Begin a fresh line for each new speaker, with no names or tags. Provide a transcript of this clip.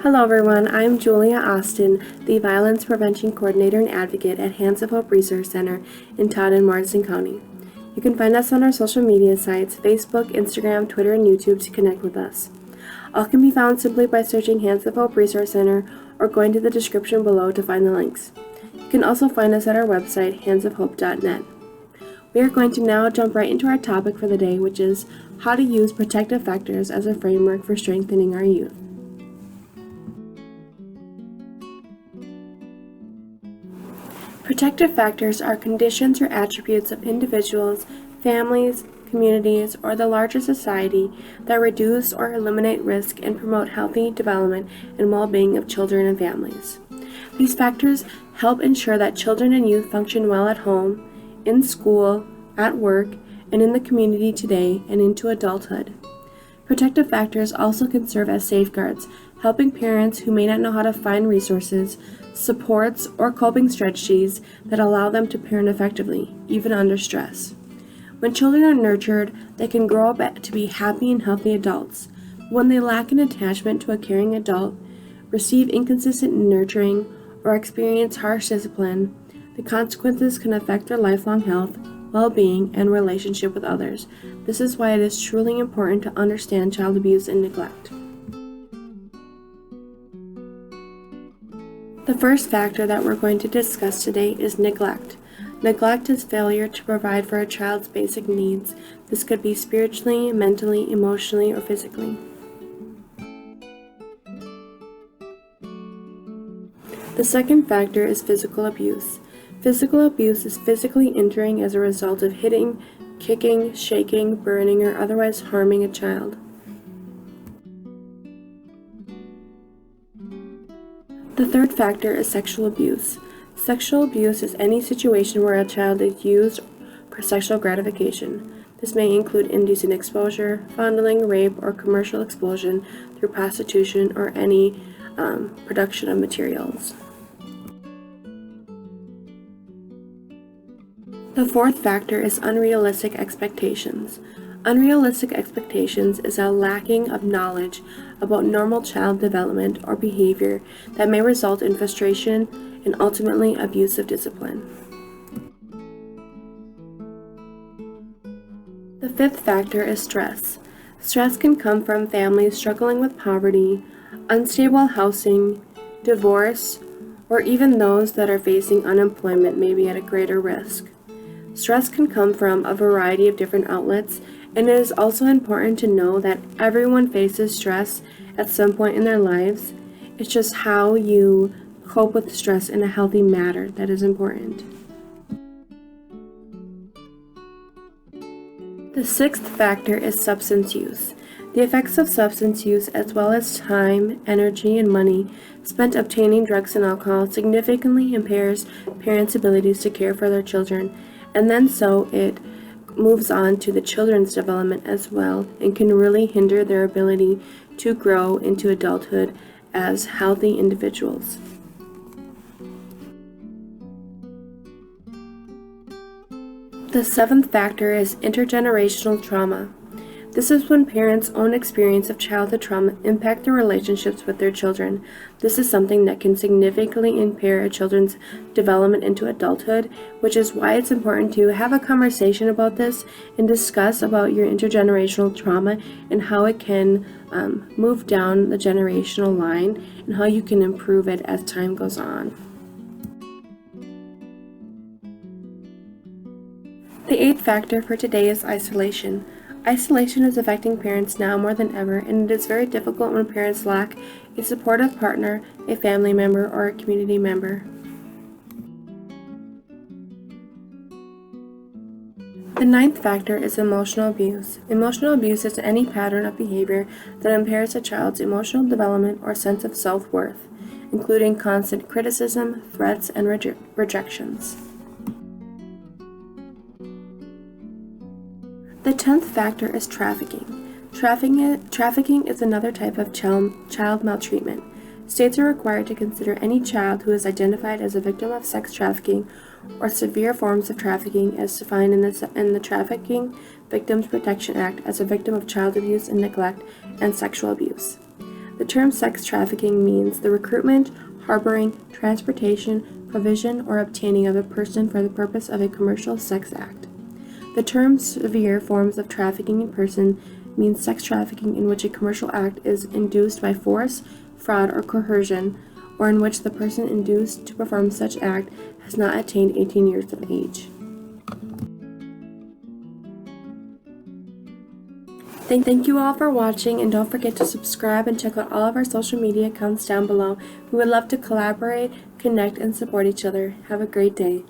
Hello everyone, I'm Julia Austin, the Violence Prevention Coordinator and Advocate at Hands of Hope Resource Center in Todd and Morrison County. You can find us on our social media sites, Facebook, Instagram, Twitter, and YouTube to connect with us. All can be found simply by searching Hands of Hope Resource Center or going to the description below to find the links. You can also find us at our website, handsofhope.net. We are going to now jump right into our topic for the day, which is how to use protective factors as a framework for strengthening our youth. Protective factors are conditions or attributes of individuals, families, communities, or the larger society that reduce or eliminate risk and promote healthy development and well-being of children and families. These factors help ensure that children and youth function well at home, in school, at work, and in the community today and into adulthood. Protective factors also can serve as safeguards, helping parents who may not know how to find resources, supports, or coping strategies that allow them to parent effectively, even under stress. When children are nurtured, they can grow up to be happy and healthy adults. When they lack an attachment to a caring adult, receive inconsistent nurturing, or experience harsh discipline, the consequences can affect their lifelong health, well-being, and relationship with others. This is why it is truly important to understand child abuse and neglect. The first factor that we're going to discuss today is neglect. Neglect is failure to provide for a child's basic needs. This could be spiritually, mentally, emotionally, or physically. The second factor is physical abuse. Physical abuse is physically injuring as a result of hitting, kicking, shaking, burning, or otherwise harming a child. The third factor is sexual abuse. Sexual abuse is any situation where a child is used for sexual gratification. This may include indecent exposure, fondling, rape, or commercial exploitation through prostitution or any production of materials. The fourth factor is unrealistic expectations. Unrealistic expectations is a lacking of knowledge about normal child development or behavior that may result in frustration and ultimately abusive discipline. The fifth factor is stress. Stress can come from families struggling with poverty, unstable housing, divorce, or even those that are facing unemployment may be at a greater risk. Stress can come from a variety of different outlets, and it is also important to know that everyone faces stress at some point in their lives. It's just how you cope with stress in a healthy manner that is important. The sixth factor is substance use. The effects of substance use, as well as time, energy, and money spent obtaining drugs and alcohol, significantly impairs parents' abilities to care for their children, and then so it moves on to the children's development as well and can really hinder their ability to grow into adulthood as healthy individuals. The seventh factor is intergenerational trauma. This is when parents' own experience of childhood trauma impact their relationships with their children. This is something that can significantly impair a children's development into adulthood, which is why it's important to have a conversation about this and discuss about your intergenerational trauma and how it can move down the generational line and how you can improve it as time goes on. The eighth factor for today is isolation. Isolation is affecting parents now more than ever, and it is very difficult when parents lack a supportive partner, a family member, or a community member. The ninth factor is emotional abuse. Emotional abuse is any pattern of behavior that impairs a child's emotional development or sense of self-worth, including constant criticism, threats, and rejections. The 10th factor is trafficking. Trafficking is another type of child maltreatment. States are required to consider any child who is identified as a victim of sex trafficking or severe forms of trafficking as defined in the Trafficking Victims Protection Act as a victim of child abuse and neglect and sexual abuse. The term sex trafficking means the recruitment, harboring, transportation, provision, or obtaining of a person for the purpose of a commercial sex act. The term severe forms of trafficking in person means sex trafficking in which a commercial act is induced by force, fraud, or coercion, or in which the person induced to perform such act has not attained 18 years of age. Thank you all for watching, and don't forget to subscribe and check out all of our social media accounts down below. We would love to collaborate, connect, and support each other. Have a great day.